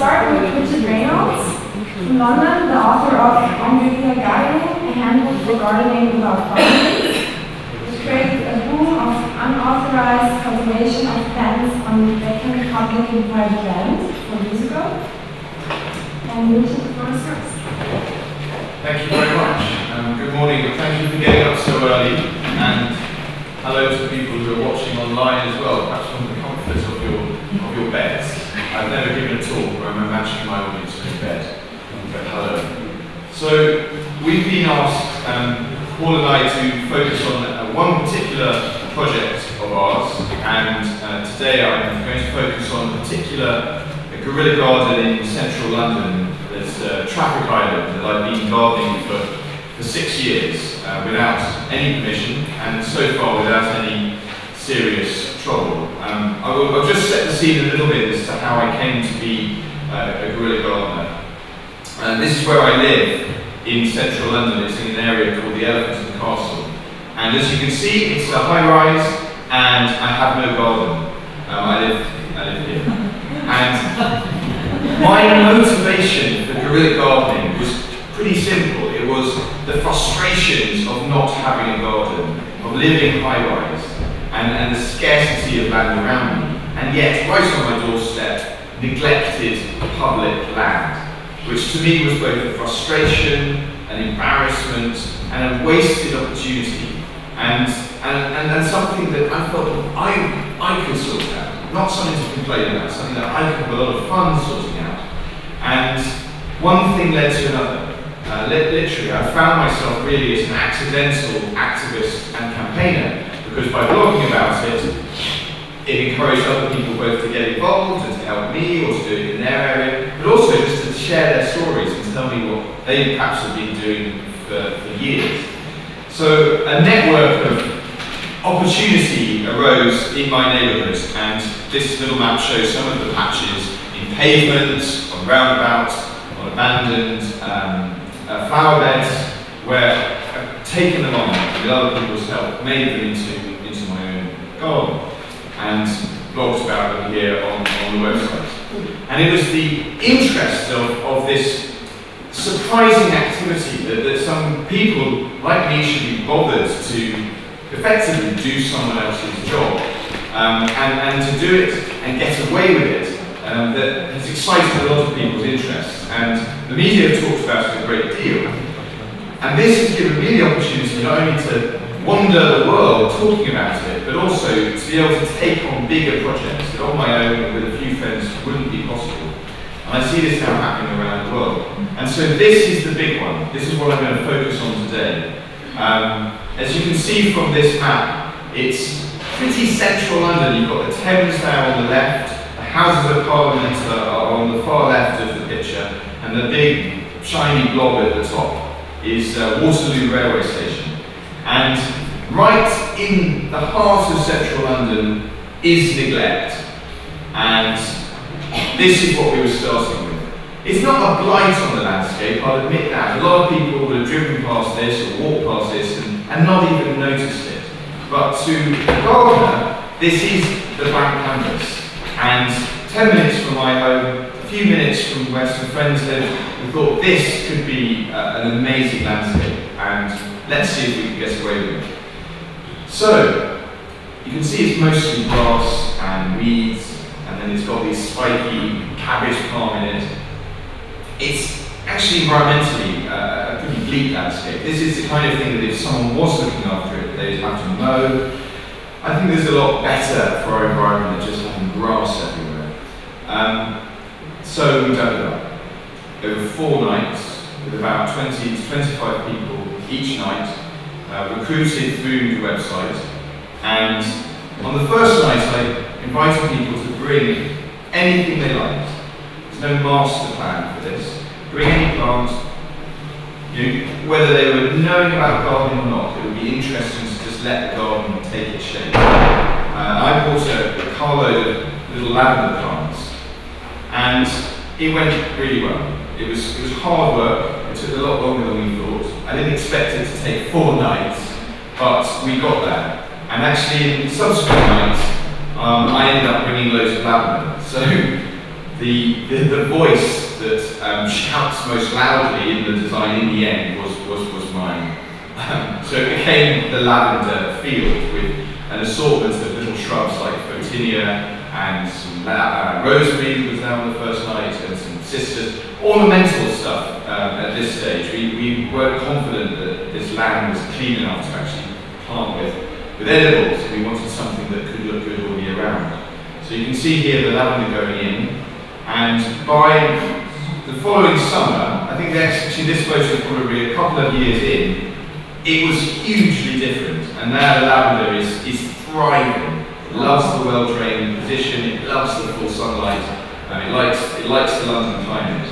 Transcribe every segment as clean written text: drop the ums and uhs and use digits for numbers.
start with Richard Reynolds from London, the author of Unreal Gardening, a handbook for gardening without boundaries, which created a boom of unauthorized cultivation of plants on vacant public and private land 4 years ago. And Richard, the floor is yours. Thank you very much. Good morning. Thank you for getting up so early, and hello to people who are watching online as well, perhaps from the comfort of your beds. I've never given a talk where I'm imagining my audience in bed, but hello. So we've been asked, Paul and I, to focus on one particular project of ours, and today I'm going to focus on a particular guerrilla garden in central London. There's a traffic island that I've been gardening for 6 years without any permission, and so far without any serious trouble. I'll just set the scene a little bit as to how I came to be a guerrilla gardener. This is where I live in central London. It's in an area called the Elephant and Castle, and as you can see, it's a high-rise, and I have no garden. I live here, and my motivation for guerrilla gardening was pretty simple. It was the frustrations of not having a garden, of living high-rise, and the scarcity of land around me, and yet right on my doorstep, neglected public land, which to me was both a frustration, an embarrassment, and a wasted opportunity, and something that I felt I could sort out, not something to complain about, something that I could have a lot of fun sorting out. And one thing led to another. Literally, I found myself really as an accidental activist and campaigner, because by blogging about it, it encouraged other people both to get involved and to help me or to do it in their area, but also just to share their stories and tell me what they perhaps have been doing for years. So a network of opportunity arose in my neighbourhood, and this little map shows some of the patches in pavements, on roundabouts, on abandoned flower beds, where I've taken them on with other people's help, made them into my own garden, and blogged about them here on the website. And it was the interest of this surprising activity that some people like me should be bothered to effectively do someone else's job, and to do it and get away with it, that has excited a lot of people's interest, and the media have talked about it a great deal. And this has given me the opportunity not only to wander the world talking about it, but also to be able to take on bigger projects that on my own with a few friends wouldn't be possible. And I see this now happening around the world. And so this is the big one. This is what I'm going to focus on today. As you can see from this map, it's pretty central London. You've got the Thames there on the left, the Houses of Parliament are on the far left of the picture, and the big shiny blob at the top is Waterloo Railway Station. And right in the heart of central London is neglect. And this is what we were starting with. It's not a blight on the landscape, I'll admit that. A lot of people would have driven past this or walked past this and not even noticed it. But to a gardener, this is the blank canvas. And 10 minutes from my home, a few minutes from where some friends live, we thought this could be an amazing landscape, and let's see if we can get away with it. So, you can see it's mostly grass and weeds, and then it's got this spiky cabbage palm in it. It's actually environmentally a pretty bleak landscape. This is the kind of thing that if someone was looking after it, they'd have to mow. I think there's a lot better for our environment than just having grass everywhere. So we dug it up over 4 nights with about 20 to 25 people each night, recruited through the website. And on the first night, I invited people to bring anything they liked. There's no master plan for this. Bring any plant. Whether they were knowing about gardening or not, it would be interesting to just let the garden take its shape. I bought a carload of little lavender plants, and it went really well. It was hard work. It took a lot longer than we thought. I didn't expect it to take 4 nights, but we got there. And actually, in subsequent nights, I ended up bringing loads of lavender. So the voice that shouts most loudly in the design in the end was mine. So it became the lavender field with an assortment of little shrubs like photinia and some rosemary was there on the first night, and some cistus, ornamental stuff at this stage. We weren't confident that this land was clean enough to actually plant with edibles. We wanted something that could look good all year round. So you can see here the lavender going in, and by the following summer, I think actually this photo is probably a couple of years in, it was hugely different, and now the lavender is thriving. It loves the well-drained position, it loves the full sunlight, and it likes the London climate.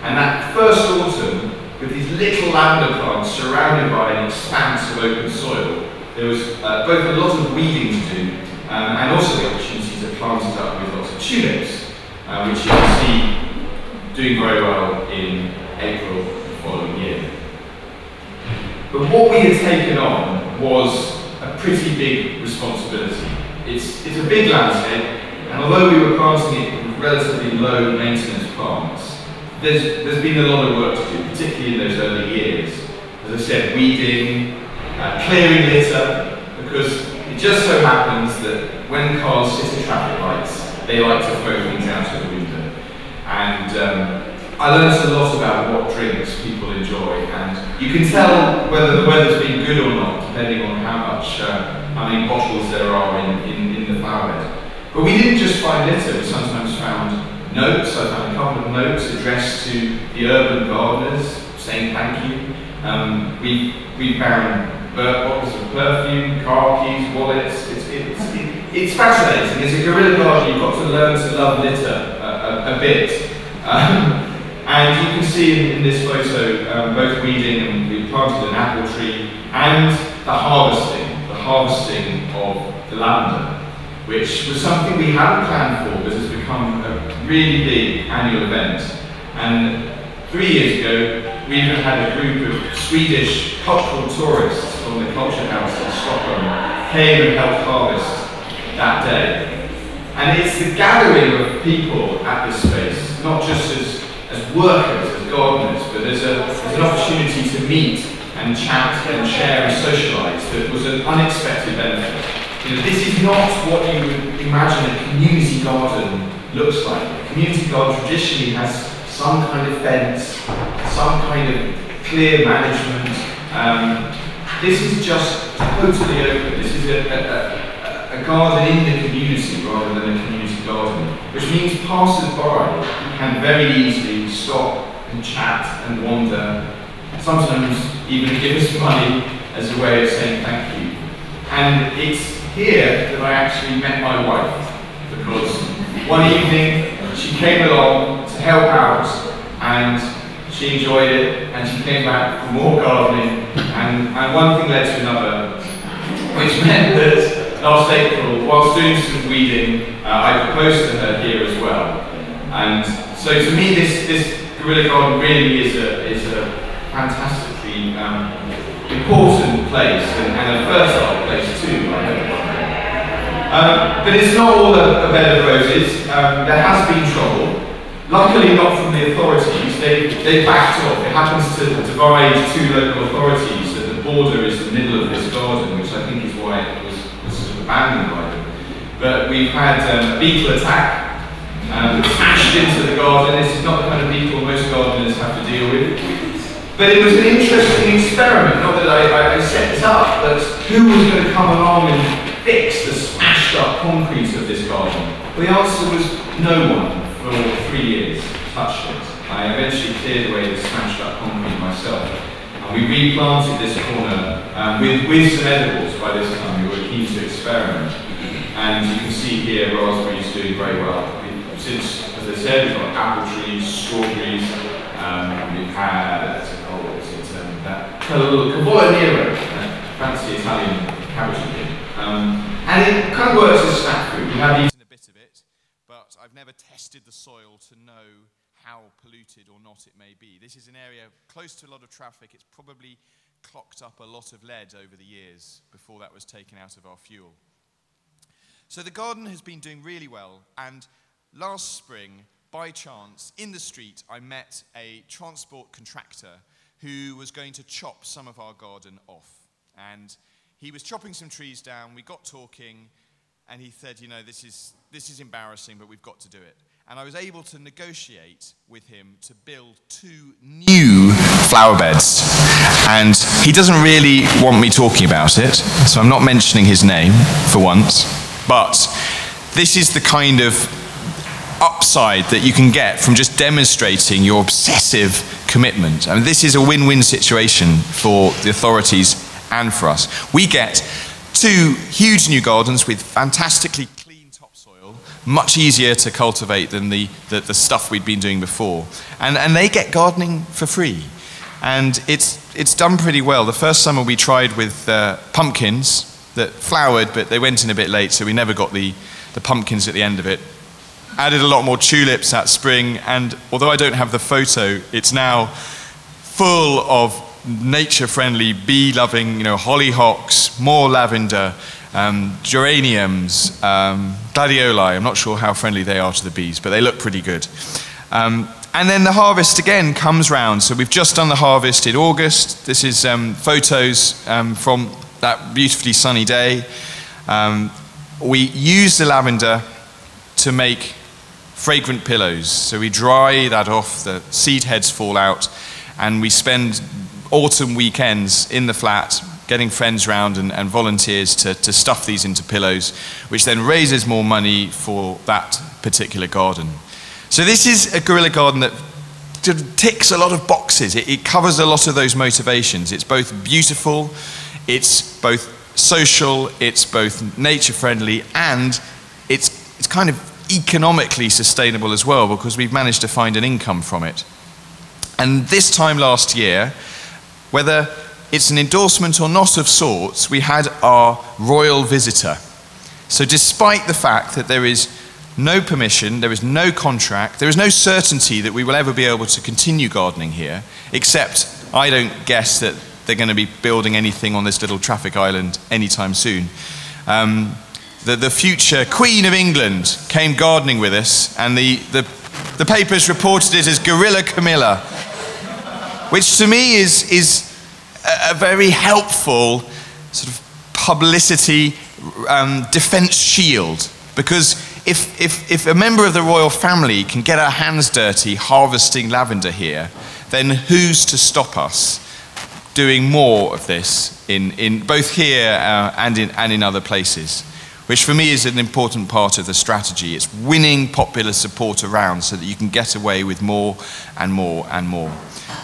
And that first autumn, with these little lavender plants surrounded by an expanse of open soil, there was both a lot of weeding to do, and also the opportunity to plant it up with lots of tulips, which you can see doing very well in April the following year. But what we had taken on was a pretty big responsibility. It's a big landscape, and although we were planting it with relatively low maintenance plants, there's been a lot of work to do, particularly in those early years. As I said, weeding, clearing litter, because it just so happens that when cars sit at traffic lights, they like to throw things out of the window. And I learned a lot about what drinks people enjoy, and you can tell whether the weather's been good or not, depending on how many bottles there are in the flower bed. But we didn't just find litter, we sometimes found notes. I found a couple of notes addressed to the urban gardeners, saying thank you. We found bottles of perfume, car keys, wallets. It's fascinating. As a guerrilla gardener, you've got to learn to love litter a bit. And you can see in this photo both weeding, and we planted an apple tree, and the harvesting of the lavender, which was something we hadn't planned for, but has become a really big annual event. And 3 years ago, we even had a group of Swedish cultural tourists from the Culture House in Stockholm came and helped harvest that day. And it's the gathering of people at this space, not just as workers, as gardeners, but as an opportunity to meet and chat and share and socialise, that was an unexpected benefit. You know, this is not what you would imagine a community garden looks like. A community garden traditionally has some kind of fence, some kind of clear management. This is just totally open. This is a garden in the community rather than a community garden, which means passers-by can very easily stop and chat and wander, sometimes even give us money as a way of saying thank you. And it's here that I actually met my wife, because one evening she came along to help out, and she enjoyed it, and she came back for more gardening, and one thing led to another, which meant that last April, whilst doing some weeding, I proposed to her here as well. And so to me, this guerrilla garden really is a fantastically important place, and a fertile place too, I hope. But it's not all a bed of roses. There has been trouble. Luckily not from the authorities. They backed off. It happens to divide two local authorities, so the border is the middle of this garden, which I think is why it was sort of abandoned by them. But we've had a beetle attack, smashed into the garden. This is not the kind of beetle most gardeners have to deal with. But it was an interesting experiment, not that I set it up, but who was going to come along and fix the smashed up concrete of this garden? Well, the answer was no one for 3 years touched it. I eventually cleared away the smashed up concrete myself. And we replanted this corner with some edibles by this time. We were keen to experiment. And you can see here raspberries doing very well. Since, as I said, we've got apple trees, strawberries, we've had, that Cavolo Nero, fancy Italian cabbage pig. And it kind of works as snack food. We have eaten a bit of it, but I've never tested the soil to know how polluted or not it may be. This is an area close to a lot of traffic. It's probably clocked up a lot of lead over the years before that was taken out of our fuel. So the garden has been doing really well, and last spring by chance, in the street, I met a transport contractor who was going to chop some of our garden off. And he was chopping some trees down, we got talking, and he said, you know, this is embarrassing, but we've got to do it. And I was able to negotiate with him to build 2 new flower beds. And he doesn't really want me talking about it, so I'm not mentioning his name for once. But this is the kind of upside that you can get from just demonstrating your obsessive commitment. I mean, this is a win-win situation for the authorities and for us. We get 2 huge new gardens with fantastically clean topsoil, much easier to cultivate than the stuff we'd been doing before. And they get gardening for free. And it's done pretty well. The first summer we tried with pumpkins that flowered, but they went in a bit late, so we never got the pumpkins at the end of it. Added a lot more tulips that spring, and although I don't have the photo, it's now full of nature-friendly, bee-loving, you know, hollyhocks, more lavender, geraniums, gladioli. I'm not sure how friendly they are to the bees, but they look pretty good. And then the harvest again comes round. So we've just done the harvest in August. This is photos from that beautifully sunny day. We use the lavender to make fragrant pillows. So we dry that off, the seed heads fall out, and we spend autumn weekends in the flat getting friends round and volunteers to stuff these into pillows, which then raises more money for that particular garden. So this is a guerrilla garden that ticks a lot of boxes. It covers a lot of those motivations. It's both beautiful, it's both social, it's both nature-friendly, and it's kind of economically sustainable as well, because we've managed to find an income from it. And this time last year, whether it's an endorsement or not of sorts, we had our royal visitor. So despite the fact that there is no permission, there is no contract, there is no certainty that we will ever be able to continue gardening here, except I don't guess that they're going to be building anything on this little traffic island anytime soon. The future Queen of England came gardening with us, and the papers reported it as Guerrilla Camilla, which to me is a very helpful sort of publicity defense shield, because if a member of the royal family can get our hands dirty harvesting lavender here, then who's to stop us doing more of this in both here and in other places? Which for me is an important part of the strategy. It's winning popular support around so that you can get away with more and more and more.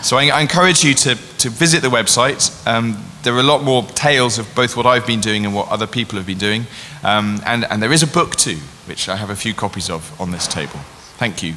So I encourage you to visit the website. There are a lot more tales of both what I've been doing and what other people have been doing. And there is a book too, which I have a few copies of on this table. Thank you.